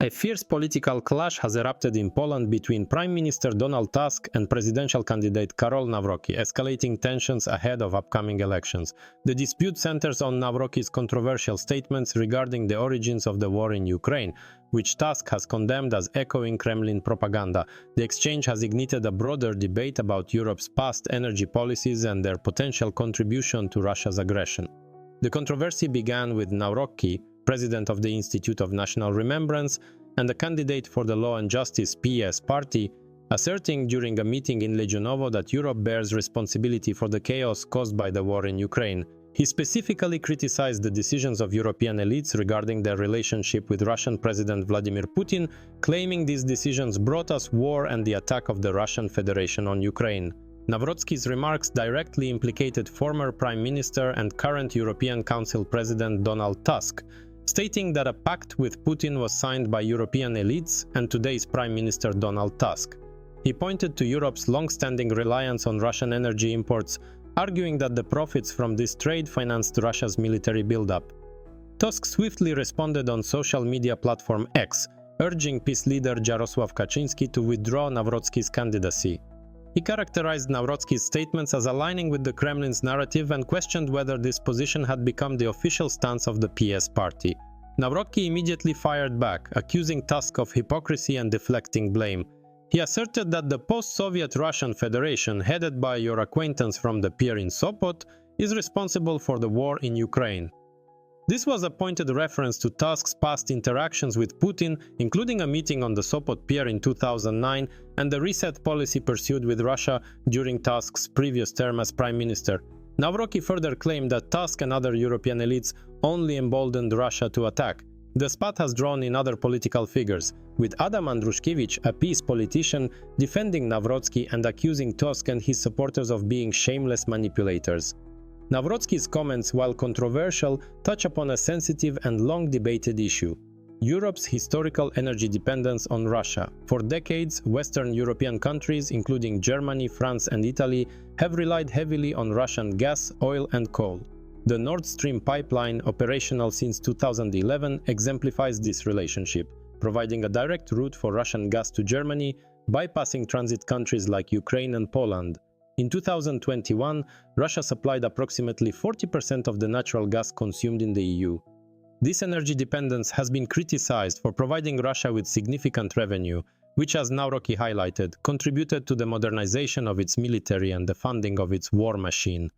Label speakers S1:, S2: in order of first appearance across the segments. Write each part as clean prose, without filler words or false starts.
S1: A fierce political clash has erupted in Poland between Prime Minister Donald Tusk and presidential candidate Karol Nawrocki, escalating tensions ahead of upcoming elections. The dispute centers on Nawrocki's controversial statements regarding the origins of the war in Ukraine, which Tusk has condemned as echoing Kremlin propaganda. The exchange has ignited a broader debate about Europe's past energy policies and their potential contribution to Russia's aggression. The controversy began with Nawrocki, president of the Institute of National Remembrance and a candidate for the Law and Justice PS party, asserting during a meeting in Legionowo that Europe bears responsibility for the chaos caused by the war in Ukraine. He specifically criticized the decisions of European elites regarding their relationship with Russian President Vladimir Putin, claiming these decisions brought us war and the attack of the Russian Federation on Ukraine. Nawrocki's remarks directly implicated former Prime Minister and current European Council President Donald Tusk, stating that a pact with Putin was signed by European elites and today's Prime Minister Donald Tusk. He pointed to Europe's long-standing reliance on Russian energy imports, arguing that the profits from this trade financed Russia's military buildup. Tusk swiftly responded on social media platform X, urging peace leader Jarosław Kaczyński to withdraw Nawrocki's candidacy. He characterized Nawrocki's statements as aligning with the Kremlin's narrative and questioned whether this position had become the official stance of the PS party. Nawrocki immediately fired back, accusing Tusk of hypocrisy and deflecting blame. He asserted that the post-Soviet Russian Federation, headed by your acquaintance from the pier in Sopot, is responsible for the war in Ukraine. This was a pointed reference to Tusk's past interactions with Putin, including a meeting on the Sopot pier in 2009 and the reset policy pursued with Russia during Tusk's previous term as Prime Minister. Nawrocki further claimed that Tusk and other European elites only emboldened Russia to attack. The spat has drawn in other political figures, with Adam Andruszkiewicz, a peace politician, defending Nawrocki and accusing Tusk and his supporters of being shameless manipulators. Nawrocki's comments, while controversial, touch upon a sensitive and long-debated issue: Europe's historical energy dependence on Russia. For decades, Western European countries, including Germany, France and Italy, have relied heavily on Russian gas, oil and coal. The Nord Stream pipeline, operational since 2011, exemplifies this relationship, providing a direct route for Russian gas to Germany, bypassing transit countries like Ukraine and Poland. In 2021, Russia supplied approximately 40% of the natural gas consumed in the EU. This energy dependence has been criticized for providing Russia with significant revenue, which, as Nawrocki highlighted, contributed to the modernization of its military and the funding of its war machine.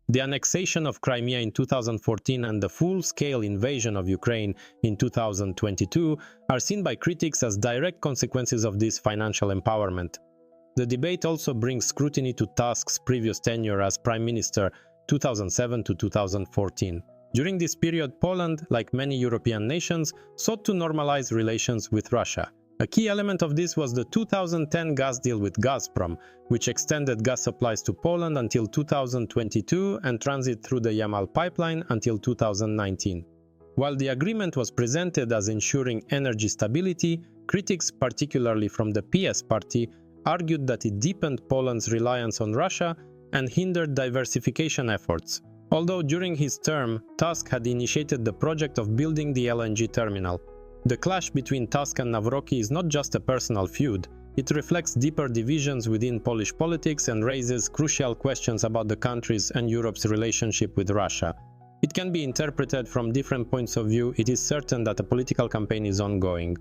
S1: The annexation of Crimea in 2014 and the full-scale invasion of Ukraine in 2022 are seen by critics as direct consequences of this financial empowerment. The debate also brings scrutiny to Tusk's previous tenure as Prime Minister, 2007 to 2014. During this period, Poland, like many European nations, sought to normalize relations with Russia. A key element of this was the 2010 gas deal with Gazprom, which extended gas supplies to Poland until 2022 and transit through the Yamal pipeline until 2019. While the agreement was presented as ensuring energy stability, critics, particularly from the PS party, argued that it deepened Poland's reliance on Russia and hindered diversification efforts. Although during his term, Tusk had initiated the project of building the LNG terminal. The clash between Tusk and Nawrocki is not just a personal feud, it reflects deeper divisions within Polish politics and raises crucial questions about the country's and Europe's relationship with Russia. It can be interpreted from different points of view. It is certain that a political campaign is ongoing.